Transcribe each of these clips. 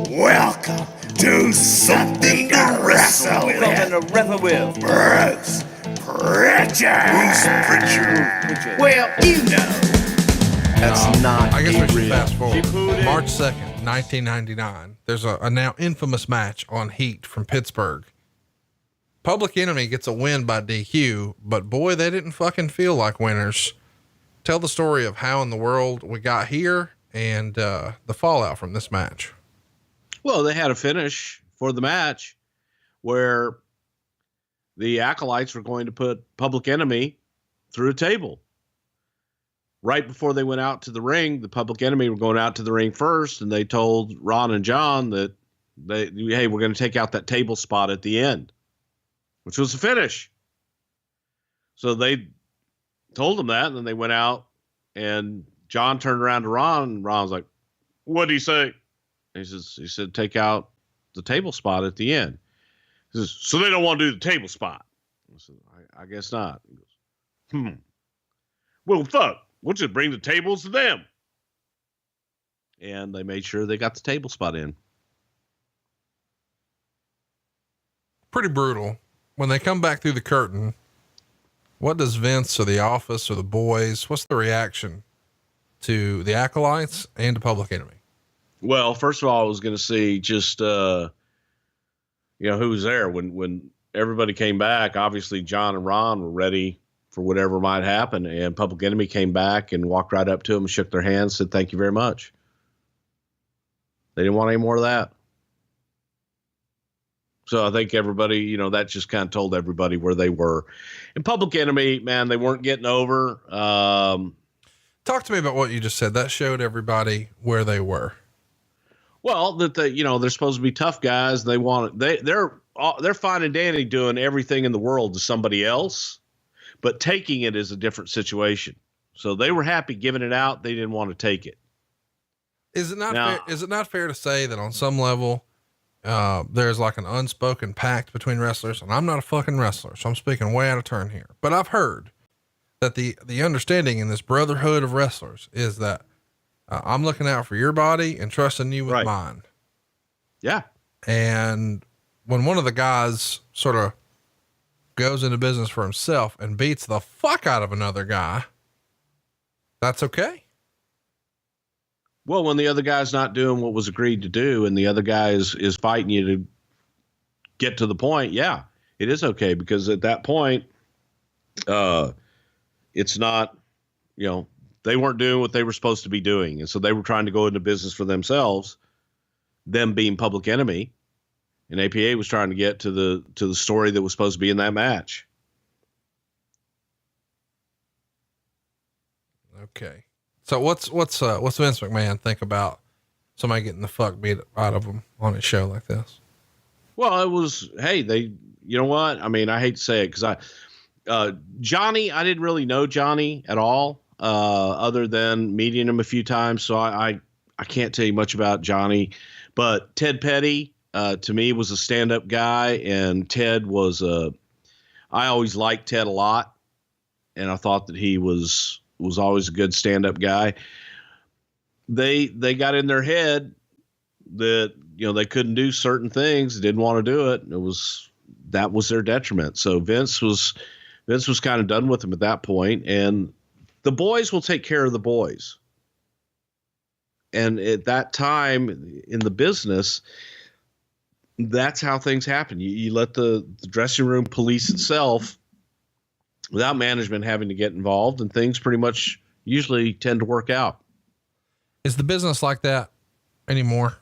Welcome to Something to Wrestle With. Something to wrestle with. Bruce Prichard. Well, you know. That's not I guess we should real. fast forward. Djibouti. March 2nd, 1999. There's a now infamous match on Heat from Pittsburgh. Public Enemy gets a win by DQ, but boy, they didn't fucking feel like winners. Tell the story of how in the world we got here and the fallout from this match. Well, they had a finish for the match where the Acolytes were going to put Public Enemy through a table. Right before they went out to the ring, the Public Enemy were going out to the ring first, and they told Ron and John that hey, we're going to take out that table spot at the end, which was the finish. So they told them that, and then they went out, and John turned around to Ron, and Ron was like, "What did he say?" He said, take out the table spot at the end. He says, so they don't want to do the table spot. I said, I guess not. He goes, well, fuck, we'll just bring the tables to them. And they made sure they got the table spot in. Pretty brutal. When they come back through the curtain, what does Vince or the office or the boys, what's the reaction to the Acolytes and to Public Enemy? Well, first of all, I was going to see just, who was there when everybody came back. Obviously, John and Ron were ready for whatever might happen. And Public Enemy came back and walked right up to them, shook their hands, said, thank you very much. They didn't want any more of that. So I think everybody, that just kind of told everybody where they were. And Public Enemy, man, they weren't getting over. Talk to me about what you just said. That showed everybody where they were. Well, that they're supposed to be tough guys. They're fine and dandy doing everything in the world to somebody else, but taking it is a different situation. So they were happy giving it out. They didn't want to take it. Is it not fair to say that on some level, there's like an unspoken pact between wrestlers? And I'm not a fucking wrestler, so I'm speaking way out of turn here, but I've heard that the understanding in this brotherhood of wrestlers is that I'm looking out for your body and trusting you with mine. Yeah. And when one of the guys sort of goes into business for himself and beats the fuck out of another guy, that's okay. Well, when the other guy's not doing what was agreed to do and the other guy is fighting you to get to the point. Yeah, it is okay. Because at that point, it's not, they weren't doing what they were supposed to be doing. And so they were trying to go into business for themselves, them being Public Enemy, and APA was trying to get to the story that was supposed to be in that match. Okay. So what's Vince McMahon think about somebody getting the fuck beat out of him on a show like this? Well, it was, hey, you know what? I mean, I hate to say it because Johnny, I didn't really know Johnny at all. Other than meeting him a few times. So I can't tell you much about Johnny, but Ted Petty, to me was a stand-up guy, and Ted was I always liked Ted a lot. And I thought that he was always a good stand-up guy. They got in their head that, they couldn't do certain things, didn't want to do it. That was their detriment. So Vince was kind of done with them at that point, and the boys will take care of the boys. And at that time in the business, that's how things happen. You let the dressing room police itself without management having to get involved, and things pretty much usually tend to work out. Is the business like that anymore?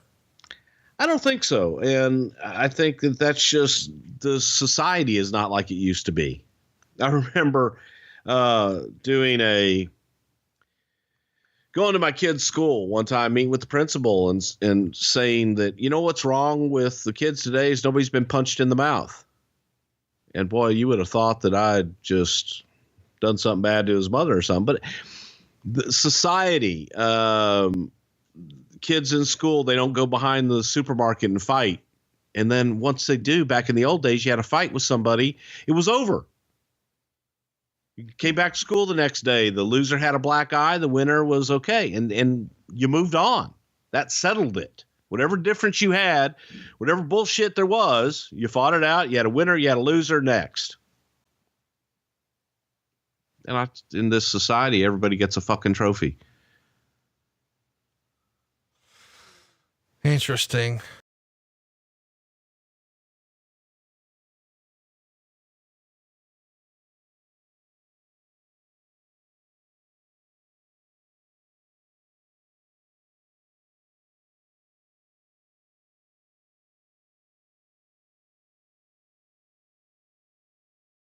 I don't think so. And I think that that's just, the society is not like it used to be. I remember going to my kid's school one time, meeting with the principal and saying that, what's wrong with the kids today is nobody's been punched in the mouth. And boy, you would have thought that I'd just done something bad to his mother or something, but the society, kids in school, they don't go behind the supermarket and fight. And then once they do, back in the old days, you had a fight with somebody, it was over. You came back to school the next day. The loser had a black eye. The winner was okay. And you moved on. That settled it. Whatever difference you had, whatever bullshit there was, you fought it out. You had a winner, you had a loser, next. And in this society, everybody gets a fucking trophy. Interesting.